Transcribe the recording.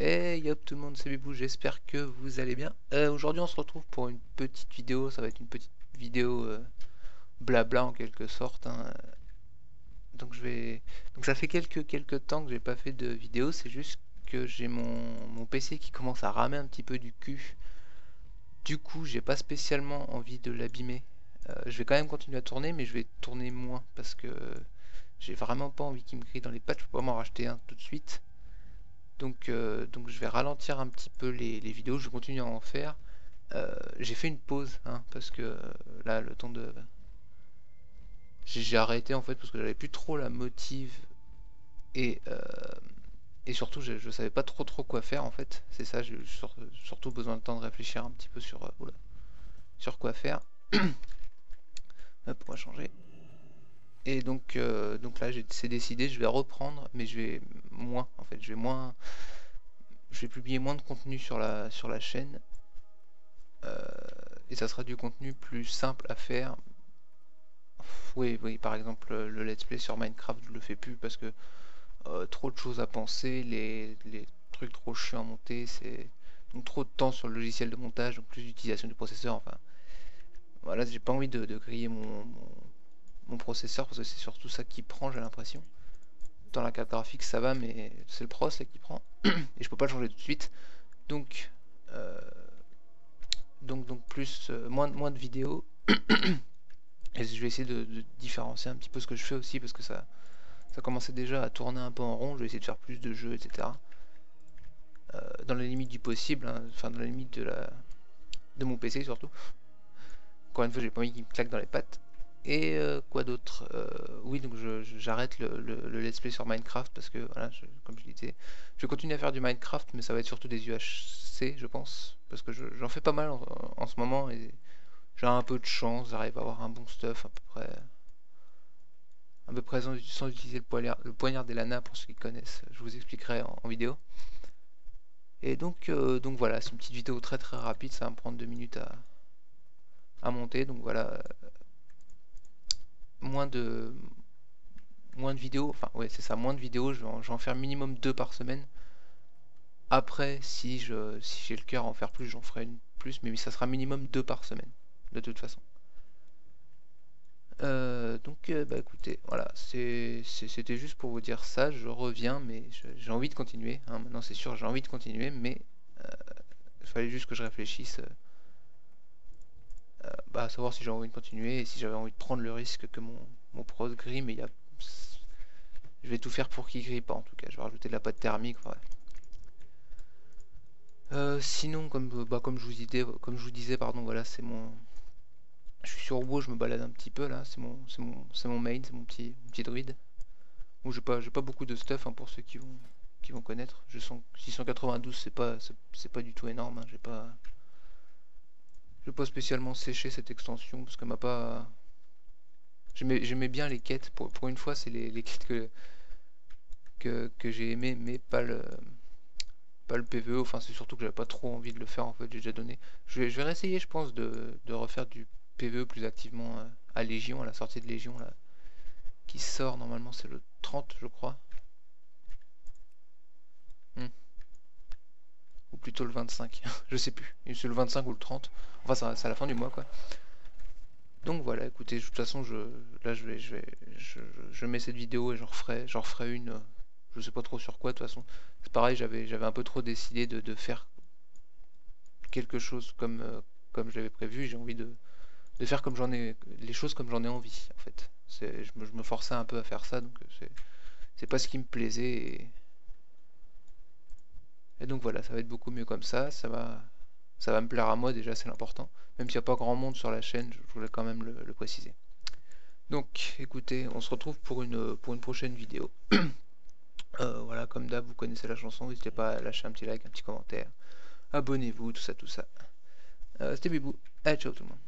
Hey yop tout le monde, c'est Bibou, j'espère que vous allez bien. Aujourd'hui on se retrouve pour une petite vidéo, ça va être une petite vidéo blabla en quelque sorte, hein. Donc ça fait quelques temps que j'ai pas fait de vidéo, c'est juste que j'ai mon PC qui commence à ramer un petit peu du cul. Du coup j'ai pas spécialement envie de l'abîmer. Je vais quand même continuer à tourner, mais je vais tourner moins parce que j'ai vraiment pas envie qu'il me grille dans les pattes, je peux pas m'en racheter un tout de suite. Donc je vais ralentir un petit peu les vidéos, je vais continuer à en faire. J'ai fait une pause, hein, parce que là, le temps de... J'ai arrêté en fait parce que j'avais plus trop la motive et, euh, et surtout je savais pas trop quoi faire en fait. C'est ça, j'ai surtout besoin de temps de réfléchir un petit peu sur, oula, sur quoi faire. Hop, on va changer. Et donc là, c'est décidé, je vais reprendre, mais je vais moins en fait, je vais publier moins de contenu sur la chaîne. Et ça sera du contenu plus simple à faire. Oui, par exemple, le let's play sur Minecraft, je le fais plus parce que trop de choses à penser, les trucs trop chiants à monter, c'est donc trop de temps sur le logiciel de montage, donc plus d'utilisation du processeur. Enfin, voilà, j'ai pas envie de griller mon processeur parce que c'est surtout ça qui prend, j'ai l'impression. Dans la carte graphique, ça va, mais c'est le pros là qui prend et je peux pas le changer tout de suite. Donc, euh, donc plus moins de vidéos. Et je vais essayer de différencier un petit peu ce que je fais aussi parce que ça commençait déjà à tourner un peu en rond. Je vais essayer de faire plus de jeux, etc. Dans la limite du possible, hein, enfin dans la limite de mon PC surtout. Encore une fois, j'ai pas envie qu'il me claque dans les pattes. Et quoi d'autre, oui, donc j'arrête le let's play sur Minecraft parce que, voilà, comme je disais, je vais continuer à faire du Minecraft, mais ça va être surtout des UHC, je pense, parce que j'en fais pas mal en ce moment et j'ai un peu de chance, j'arrive à avoir un bon stuff à peu près sans utiliser le poignard des lanas pour ceux qui connaissent, je vous expliquerai en vidéo. Et donc voilà, c'est une petite vidéo très rapide, ça va me prendre 2 minutes à monter, donc voilà, moins de, moins de vidéos, enfin ouais c'est ça, moins de vidéos, je vais en faire minimum 2 par semaine. Après, si j'ai le cœur à en faire plus, j'en ferai une plus, mais ça sera minimum 2 par semaine, de toute façon. Bah écoutez, voilà, c'était juste pour vous dire ça, je reviens, mais j'ai envie de continuer, hein, maintenant c'est sûr, j'ai envie de continuer, mais il fallait juste que je réfléchisse bah, à savoir si j'ai envie de continuer et si j'avais envie de prendre le risque que mon pros grille, mais je vais tout faire pour qu'il grille pas en tout cas, je vais rajouter de la pâte thermique, enfin, ouais. Sinon, comme je vous disais, pardon, voilà, je suis sur WoW, je me balade un petit peu là, c'est mon main, c'est mon petit druide. Bon, j'ai pas beaucoup de stuff, hein, pour ceux qui vont connaître. 692, c'est pas du tout énorme, hein, j'ai pas spécialement séché cette extension parce que m'a pas. J'aimais bien les quêtes. Pour une fois, c'est les quêtes que j'ai aimé, mais pas le PVE. Enfin, c'est surtout que j'avais pas trop envie de le faire en fait. J'ai déjà donné. Je vais réessayer, je pense, de refaire du PVE plus activement à Légion, à la sortie de Légion là, qui sort normalement, c'est le 30, je crois. Hmm. Ou plutôt le 25, je sais plus. C'est le 25 ou le 30. Enfin, c'est à la fin du mois quoi. Donc voilà, écoutez, de toute façon, là je mets cette vidéo et j'en referai une. Je sais pas trop sur quoi, de toute façon. C'est pareil, j'avais un peu trop décidé de faire quelque chose comme je l'avais prévu. J'ai envie de faire comme j'en ai, les choses comme j'en ai envie, en fait. Je me forçais un peu à faire ça, donc c'est pas ce qui me plaisait. Et donc voilà, ça va être beaucoup mieux comme ça va me plaire à moi déjà, c'est l'important. Même s'il n'y a pas grand monde sur la chaîne, je voulais quand même le préciser. Donc, écoutez, on se retrouve pour une prochaine vidéo. Voilà, comme d'hab, vous connaissez la chanson, n'hésitez pas à lâcher un petit like, un petit commentaire. Abonnez-vous, tout ça. C'était Bibou. Allez, ciao tout le monde.